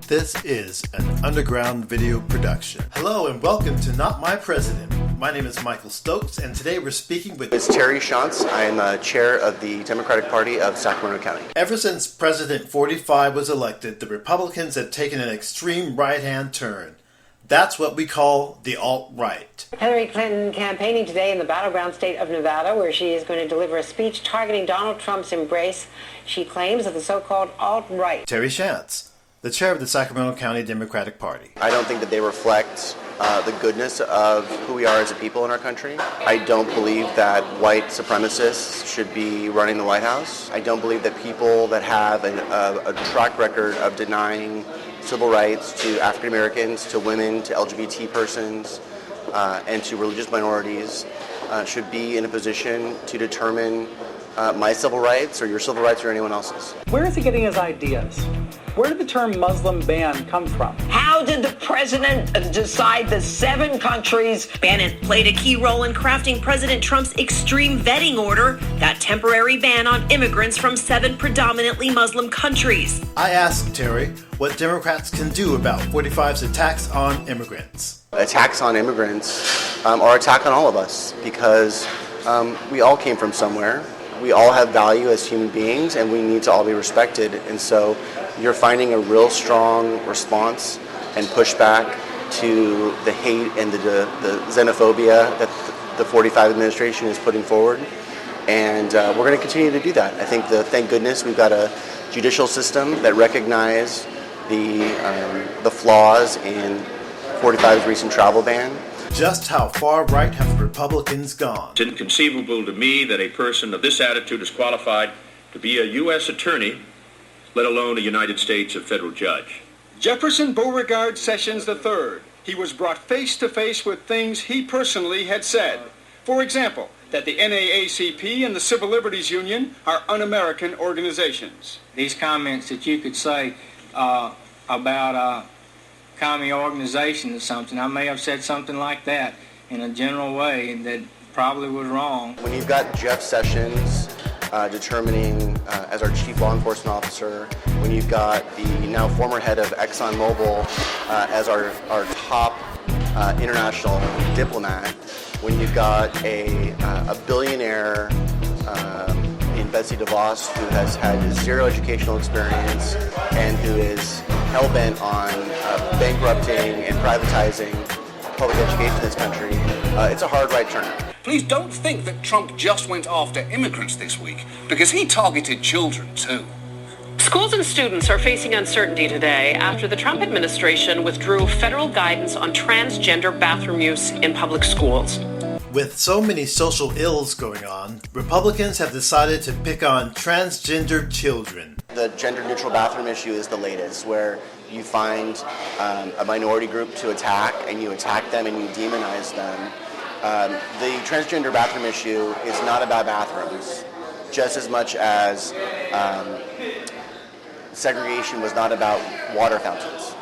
This is an underground video production. Hello and welcome to Not My President. My name is Michael Stokes and today we're speaking with Terry Shantz. I am chair of the Democratic Party of Sacramento County. Ever since President 45 was elected, the Republicans have taken an extreme right-hand turn. That's what we call the alt-right. Hillary Clinton campaigning today in the battleground state of Nevada, where she is going to deliver a speech targeting Donald Trump's embrace, she claims, of the so-called alt-right. Terry Shantz, the chair of the Sacramento County Democratic Party. I don't think that they reflect the goodness of who we are as a people in our country. I don't believe that white supremacists should be running the White House. I don't believe that people that have a track record of denying civil rights to African Americans, to women, to LGBT persons, and to religious minorities should be in a position to determine my civil rights or your civil rights or anyone else's. Where is he getting his ideas? Where did the term Muslim ban come from? How did the president decide the 7 countries? Bannon played a key role in crafting President Trump's extreme vetting order, that temporary ban on immigrants from 7 predominantly Muslim countries. I asked Terry what Democrats can do about 45's attacks on immigrants. Attacks on immigrants are an attack on all of us because we all came from somewhere. We all have value as human beings and we need to all be respected. And so you're finding a real strong response and pushback to the hate and the xenophobia that the 45 administration is putting forward. And we're going to continue to do that. I think thank goodness we've got a judicial system that recognize the flaws in 45's recent travel ban. Just how far right have Republicans gone? It's inconceivable to me that a person of this attitude is qualified to be a U.S. attorney, let alone a United States federal judge. Jefferson Beauregard Sessions III. He was brought face to face with things he personally had said. For example, that the NAACP and the Civil Liberties Union are un-American organizations. These comments that you could say about commie organization or something, I may have said something like that in a general way that probably was wrong. When you've got Jeff Sessions determining as our chief law enforcement officer, when you've got the now former head of ExxonMobil as our top international diplomat, when you've got a billionaire in Betsy DeVos who has had zero educational experience and who is hell-bent on bankrupting and privatizing public education in this country, it's a hard right turn. Please don't think that Trump just went after immigrants this week, because he targeted children too. Schools and students are facing uncertainty today after the Trump administration withdrew federal guidance on transgender bathroom use in public schools. With so many social ills going on, Republicans have decided to pick on transgender children. The gender-neutral bathroom issue is the latest, where you find a minority group to attack, and you attack them and you demonize them. The transgender bathroom issue is not about bathrooms, just as much as segregation was not about water fountains.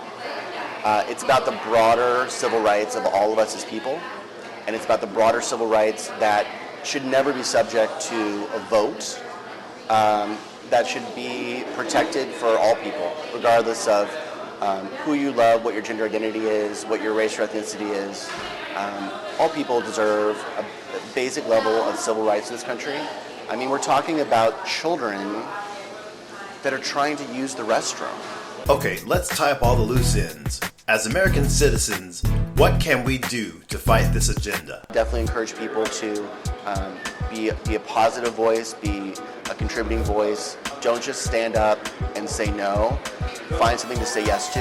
It's about the broader civil rights of all of us as people, and it's about the broader civil rights that should never be subject to a vote, that should be protected for all people, regardless of who you love, what your gender identity is, what your race or ethnicity is. All people deserve a basic level of civil rights in this country. I mean, we're talking about children that are trying to use the restroom. Okay, let's tie up all the loose ends. As American citizens, what can we do to fight this agenda? Definitely encourage people to be a positive voice, be a contributing voice. Don't just stand up and say no. Find something to say yes to.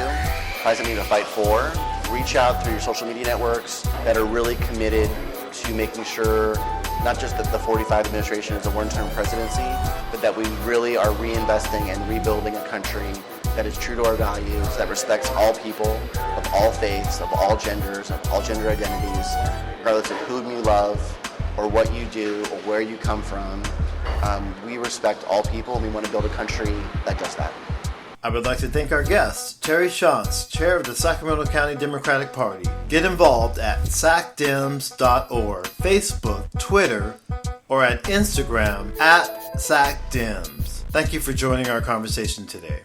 Find something to fight for. Reach out through your social media networks that are really committed to making sure not just that the 45 administration is a one-term presidency, but that we really are reinvesting and rebuilding a country that is true to our values, that respects all people, of all faiths, of all genders, of all gender identities, regardless of whom you love, or what you do, or where you come from. We respect all people, and we want to build a country that does that. I would like to thank our guest, Terry Shantz, chair of the Sacramento County Democratic Party. Get involved at sacdems.org, Facebook, Twitter, or at Instagram at sacdems. Thank you for joining our conversation today.